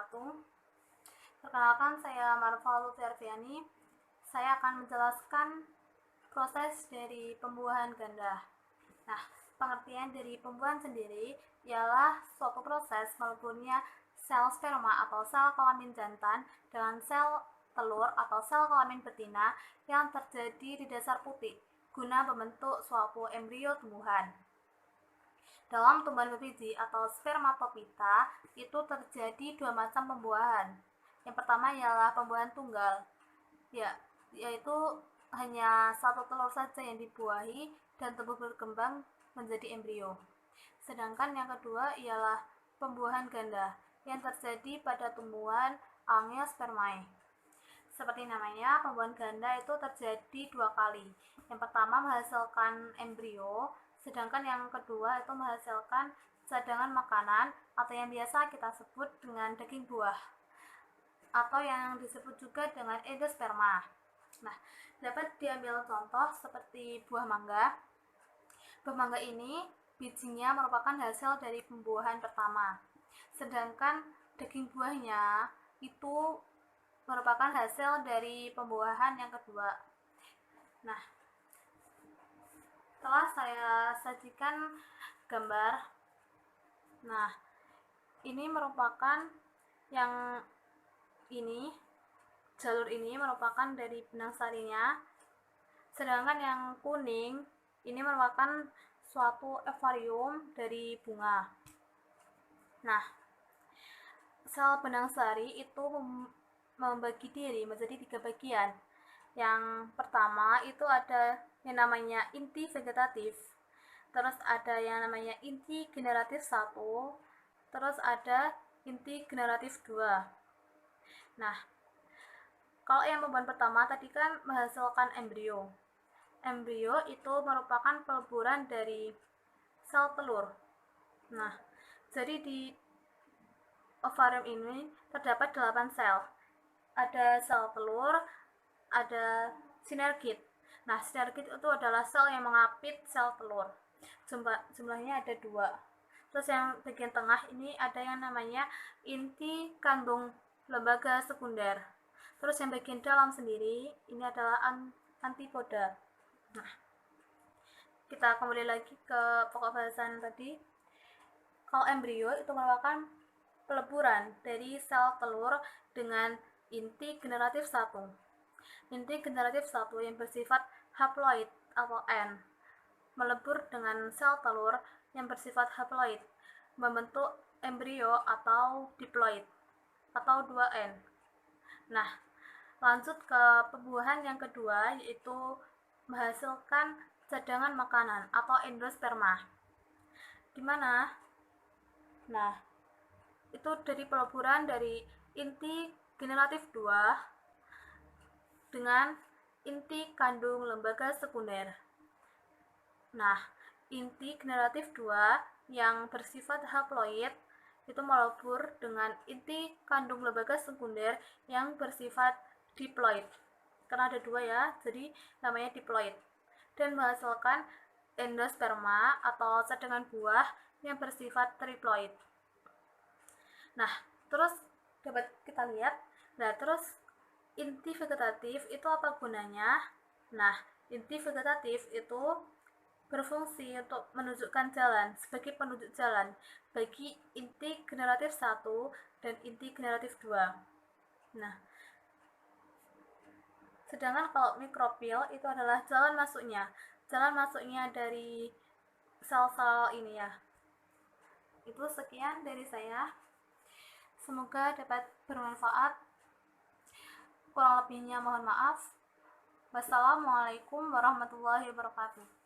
wabarakatuh. Perkenalkan, saya Marfa Lutfiarfiani. Saya akan menjelaskan proses dari pembuahan ganda. Nah, pengertian dari pembuahan sendiri ialah suatu proses meleburnya sel sperma atau sel kelamin jantan dengan sel telur atau sel kelamin betina yang terjadi di dasar putih guna membentuk suatu embrio tumbuhan. Dalam tumbuhan berbiji atau spermatopita itu terjadi dua macam pembuahan. Yang pertama ialah pembuahan tunggal, yaitu hanya satu telur saja yang dibuahi dan tumbuh berkembang menjadi embrio. Sedangkan yang kedua ialah pembuahan ganda yang terjadi pada tumbuhan Angiospermae. Seperti namanya, pembuahan ganda itu terjadi dua kali. Yang pertama menghasilkan embrio, sedangkan yang kedua itu menghasilkan cadangan makanan atau yang biasa kita sebut dengan daging buah atau yang disebut juga dengan endosperma. Nah, dapat diambil contoh seperti buah mangga. Buah mangga ini bijinya merupakan hasil dari pembuahan pertama, sedangkan daging buahnya itu merupakan hasil dari pembuahan yang kedua. Nah, telah saya sajikan gambar. Nah, ini merupakan jalur ini merupakan dari benang sarinya, sedangkan yang kuning ini merupakan suatu akvarium dari bunga. Nah, sel benang sari itu membagi diri menjadi 3 bagian. Yang pertama itu ada yang namanya inti vegetatif, terus ada yang namanya inti generatif 1, terus ada inti generatif 2. Nah, kalau yang pembuahan pertama tadi kan menghasilkan embrio. Embrio itu merupakan peleburan dari sel telur. Nah, jadi di ovarium ini terdapat 8 sel. Ada sel telur, ada sinergit. Nah, sinergit itu adalah sel yang mengapit sel telur. Jumlahnya ada 2. Terus yang bagian tengah ini ada yang namanya inti kandung lembaga sekunder. Terus yang bagian dalam sendiri ini adalah antipoda. Nah, kita kembali lagi ke pokok bahasan tadi. Kalau embrio itu merupakan peleburan dari sel telur dengan inti generatif 1. Inti generatif 1 yang bersifat haploid atau N melebur dengan sel telur yang bersifat haploid membentuk embrio atau diploid atau 2N. Nah, lanjut ke pembuahan yang kedua, yaitu menghasilkan cadangan makanan atau endosperma. Gimana? Nah, itu dari peleburan dari inti generatif 2 dengan inti kandung lembaga sekunder. Nah, inti generatif 2 yang bersifat haploid itu melebur dengan inti kandung lembaga sekunder yang bersifat diploid. Karena ada 2 ya, jadi namanya diploid. Dan menghasilkan endosperma atau cadangan buah yang bersifat triploid. Nah, terus dapat kita lihat. Nah, terus inti vegetatif itu apa gunanya? Nah, inti vegetatif itu berfungsi untuk menunjukkan jalan sebagai penunjuk jalan bagi inti generatif 1 dan inti generatif 2. Nah, sedangkan kalau mikrofil itu adalah jalan masuknya dari sel-sel ini ya. Itu sekian dari saya. Semoga dapat bermanfaat. Kurang lebihnya mohon maaf. Wassalamualaikum warahmatullahi wabarakatuh.